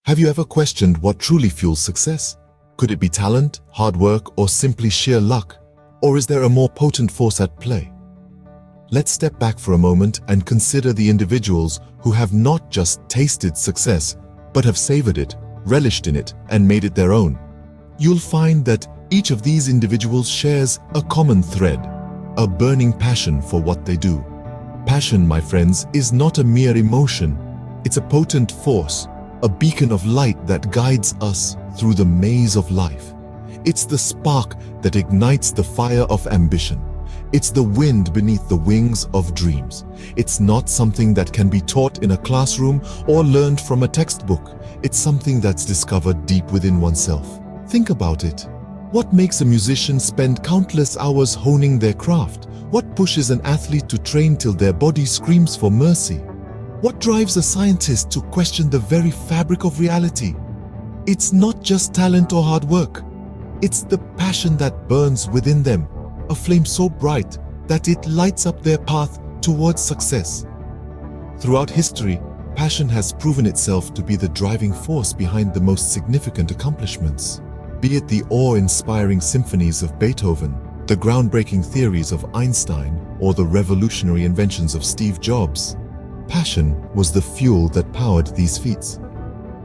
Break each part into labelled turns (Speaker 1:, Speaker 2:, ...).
Speaker 1: Have you ever questioned what truly fuels success? Could it be talent, hard work, or simply sheer luck? Or is there a more potent force at play? Let's step back for a moment and consider the individuals who have not just tasted success, but have savored it, relished in it, and made it their own. You'll find that each of these individuals shares a common thread, a burning passion for what they do. Passion, my friends, is not a mere emotion. It's a potent force, a beacon of light that guides us through the maze of life. It's the spark that ignites the fire of ambition. It's the wind beneath the wings of dreams. It's not something that can be taught in a classroom or learned from a textbook. It's something that's discovered deep within oneself. Think about it. What makes a musician spend countless hours honing their craft? What pushes an athlete to train till their body screams for mercy? What drives a scientist to question the very fabric of reality? It's not just talent or hard work. It's the passion that burns within them, a flame so bright that it lights up their path towards success. Throughout history, passion has proven itself to be the driving force behind the most significant accomplishments. Be it the awe-inspiring symphonies of Beethoven, the groundbreaking theories of Einstein, or the revolutionary inventions of Steve Jobs, passion was the fuel that powered these feats.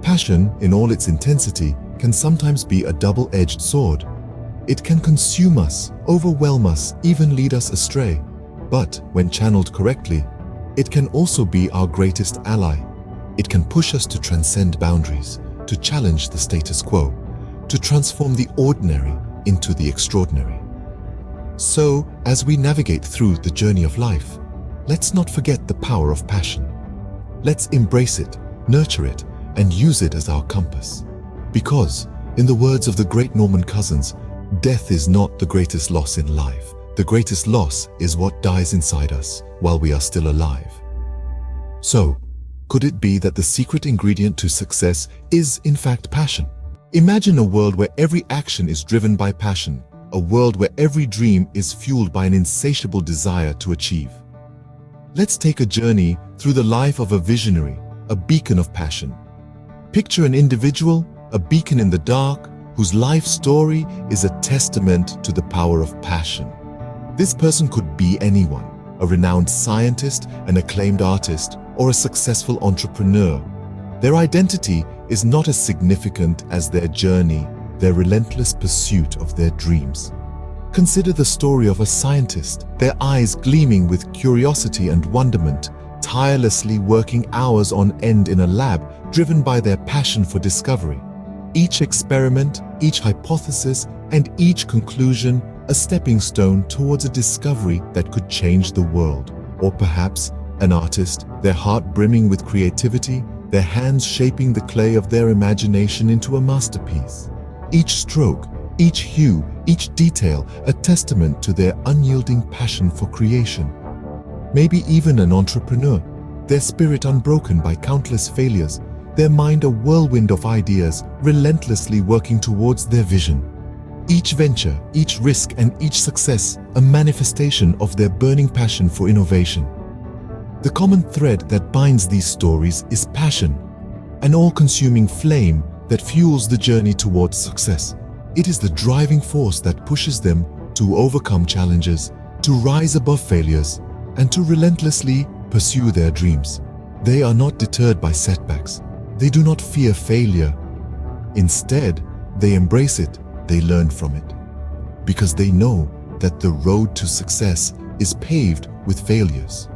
Speaker 1: Passion, in all its intensity, can sometimes be a double-edged sword. It can consume us, overwhelm us, even lead us astray. But when channeled correctly, it can also be our greatest ally. It can push us to transcend boundaries, to challenge the status quo, to transform the ordinary into the extraordinary. So, as we navigate through the journey of life, let's not forget the power of passion. Let's embrace it, nurture it, and use it as our compass. Because, in the words of the great Norman Cousins, death is not the greatest loss in life. The greatest loss is what dies inside us while we are still alive. So, could it be that the secret ingredient to success is, in fact, passion? Imagine a world where every action is driven by passion, a world where every dream is fueled by an insatiable desire to achieve. Let's take a journey through the life of a visionary, a beacon of passion. Picture an individual, a beacon in the dark, whose life story is a testament to the power of passion. This person could be anyone, a renowned scientist, an acclaimed artist, or a successful entrepreneur. Their identity is not as significant as their journey, their relentless pursuit of their dreams. Consider the story of a scientist, their eyes gleaming with curiosity and wonderment, tirelessly working hours on end in a lab, driven by their passion for discovery. Each experiment, each hypothesis, and each conclusion a stepping stone towards a discovery that could change the world. Or perhaps an artist, their heart brimming with creativity, their hands shaping the clay of their imagination into a masterpiece. Each stroke, each hue, each detail a testament to their unyielding passion for creation. Maybe even an entrepreneur, their spirit unbroken by countless failures, their mind a whirlwind of ideas, relentlessly working towards their vision. Each venture, each risk, and each success a manifestation of their burning passion for innovation. The common thread that binds these stories is passion, an all-consuming flame that fuels the journey towards success. It is the driving force that pushes them to overcome challenges, to rise above failures, and to relentlessly pursue their dreams. They are not deterred by setbacks. They do not fear failure. Instead, they embrace it, they learn from it. Because they know that the road to success is paved with failures.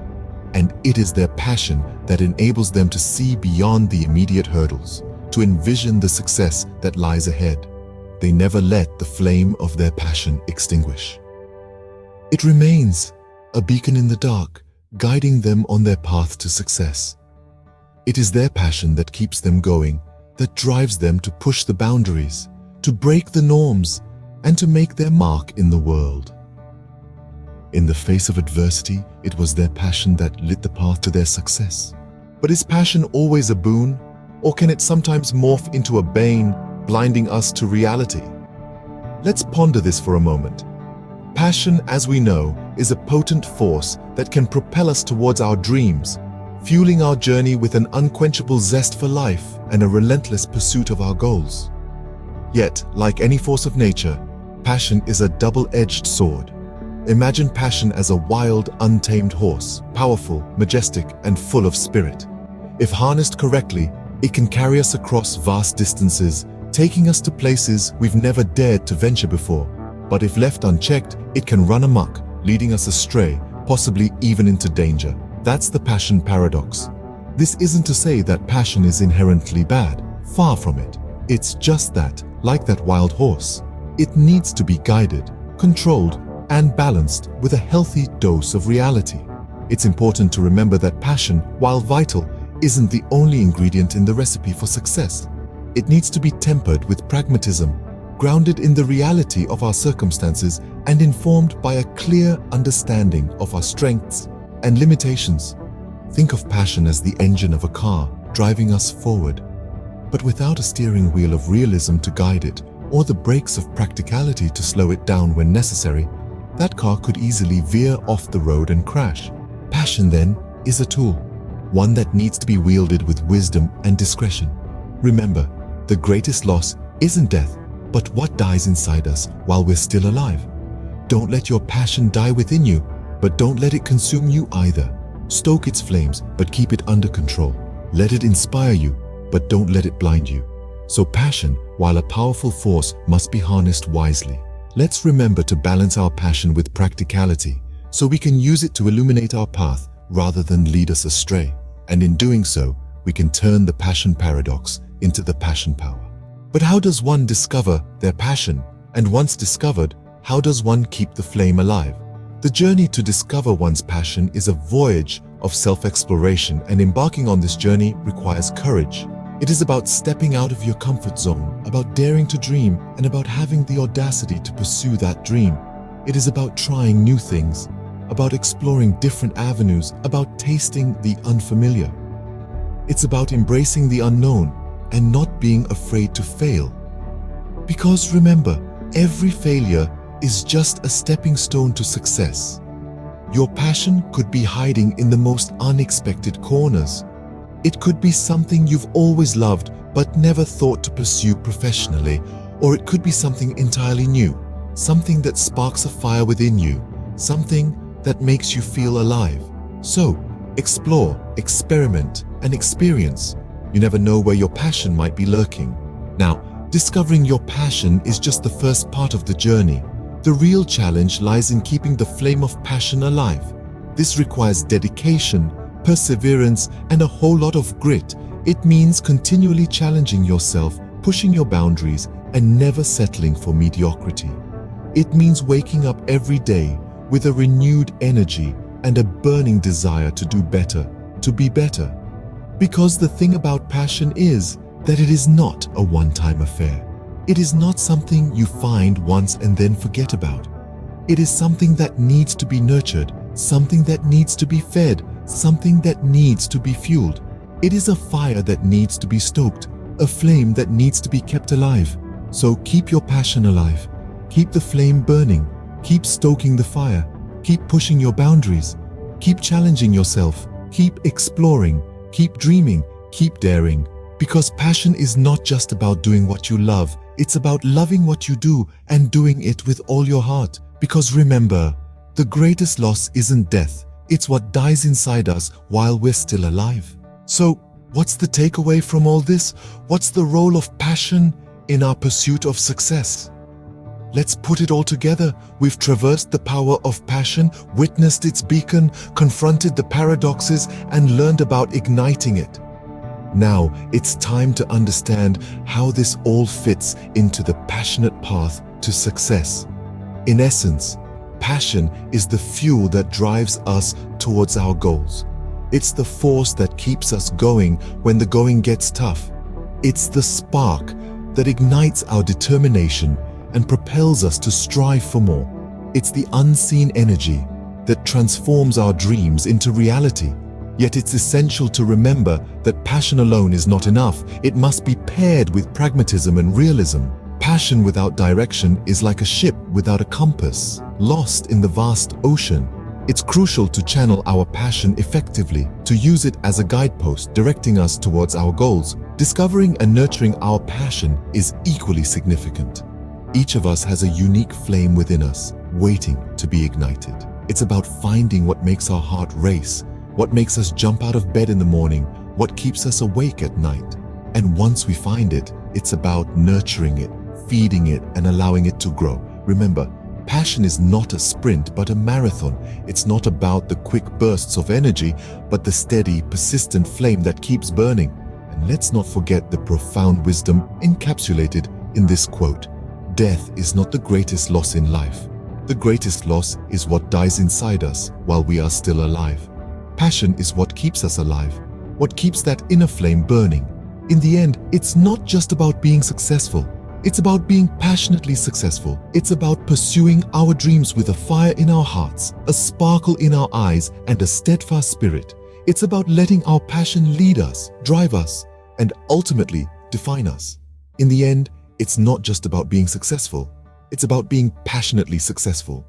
Speaker 1: And it is their passion that enables them to see beyond the immediate hurdles, to envision the success that lies ahead. They never let the flame of their passion extinguish. It remains a beacon in the dark, guiding them on their path to success. It is their passion that keeps them going, that drives them to push the boundaries, to break the norms, and to make their mark in the world. In the face of adversity, it was their passion that lit the path to their success. But is passion always a boon, or can it sometimes morph into a bane, blinding us to reality? Let's ponder this for a moment. Passion, as we know, is a potent force that can propel us towards our dreams, fueling our journey with an unquenchable zest for life and a relentless pursuit of our goals. Yet, like any force of nature, passion is a double-edged sword. Imagine passion as a wild, untamed horse, powerful, majestic, and full of spirit. If harnessed correctly, it can carry us across vast distances, taking us to places we've never dared to venture before. But if left unchecked, it can run amok, leading us astray, possibly even into danger. That's the passion paradox. This isn't to say that passion is inherently bad. Far from it. It's just that, like that wild horse, it needs to be guided, controlled, and balanced with a healthy dose of reality. It's important to remember that passion, while vital, isn't the only ingredient in the recipe for success. It needs to be tempered with pragmatism, grounded in the reality of our circumstances and informed by a clear understanding of our strengths and limitations. Think of passion as the engine of a car driving us forward, but without a steering wheel of realism to guide it or the brakes of practicality to slow it down when necessary, that car could easily veer off the road and crash. Passion, then, is a tool, one that needs to be wielded with wisdom and discretion. Remember, the greatest loss isn't death, but what dies inside us while we're still alive. Don't let your passion die within you, but don't let it consume you either. Stoke its flames, but keep it under control. Let it inspire you, but don't let it blind you. So passion, while a powerful force, must be harnessed wisely. Let's remember to balance our passion with practicality, so we can use it to illuminate our path rather than lead us astray. And in doing so, we can turn the passion paradox into the passion power. But how does one discover their passion? And once discovered, how does one keep the flame alive? The journey to discover one's passion is a voyage of self-exploration, and embarking on this journey requires courage. It is about stepping out of your comfort zone, about daring to dream, and about having the audacity to pursue that dream. It is about trying new things, about exploring different avenues, about tasting the unfamiliar. It's about embracing the unknown and not being afraid to fail. Because remember, every failure is just a stepping stone to success. Your passion could be hiding in the most unexpected corners. It could be something you've always loved but never thought to pursue professionally, or it could be something entirely new, something that sparks a fire within you, something that makes you feel alive. So, explore, experiment, and experience. You never know where your passion might be lurking. Now, discovering your passion is just the first part of the journey. The real challenge lies in keeping the flame of passion alive. This requires dedication, perseverance, and a whole lot of grit. It means continually challenging yourself, pushing your boundaries, and never settling for mediocrity. It means waking up every day with a renewed energy and a burning desire to do better, to be better. Because the thing about passion is that it is not a one-time affair. It is not something you find once and then forget about. It is something that needs to be nurtured, something that needs to be fed, something that needs to be fueled. It is a fire that needs to be stoked, a flame that needs to be kept alive. So keep your passion alive. Keep the flame burning. Keep stoking the fire. Keep pushing your boundaries. Keep challenging yourself. Keep exploring. Keep dreaming. Keep daring. Because passion is not just about doing what you love. It's about loving what you do and doing it with all your heart. Because remember, the greatest loss isn't death. It's what dies inside us while we're still alive. So, what's the takeaway from all this? What's the role of passion in our pursuit of success? Let's put it all together. We've traversed the power of passion, witnessed its beacon, confronted the paradoxes, and learned about igniting it. Now, it's time to understand how this all fits into the passionate path to success. In essence, passion is the fuel that drives us towards our goals. It's the force that keeps us going when the going gets tough. It's the spark that ignites our determination and propels us to strive for more. It's the unseen energy that transforms our dreams into reality. Yet it's essential to remember that passion alone is not enough. It must be paired with pragmatism and realism. Passion without direction is like a ship without a compass, lost in the vast ocean. It's crucial to channel our passion effectively, to use it as a guidepost directing us towards our goals. Discovering and nurturing our passion is equally significant. Each of us has a unique flame within us, waiting to be ignited. It's about finding what makes our heart race, what makes us jump out of bed in the morning, what keeps us awake at night. And once we find it, it's about nurturing it, feeding it, and allowing it to grow. Remember, passion is not a sprint, but a marathon. It's not about the quick bursts of energy, but the steady, persistent flame that keeps burning. And let's not forget the profound wisdom encapsulated in this quote. Death is not the greatest loss in life. The greatest loss is what dies inside us while we are still alive. Passion is what keeps us alive, what keeps that inner flame burning. In the end, it's not just about being successful. It's about being passionately successful. It's about pursuing our dreams with a fire in our hearts, a sparkle in our eyes, and a steadfast spirit. It's about letting our passion lead us, drive us, and ultimately define us. In the end, it's not just about being successful. It's about being passionately successful.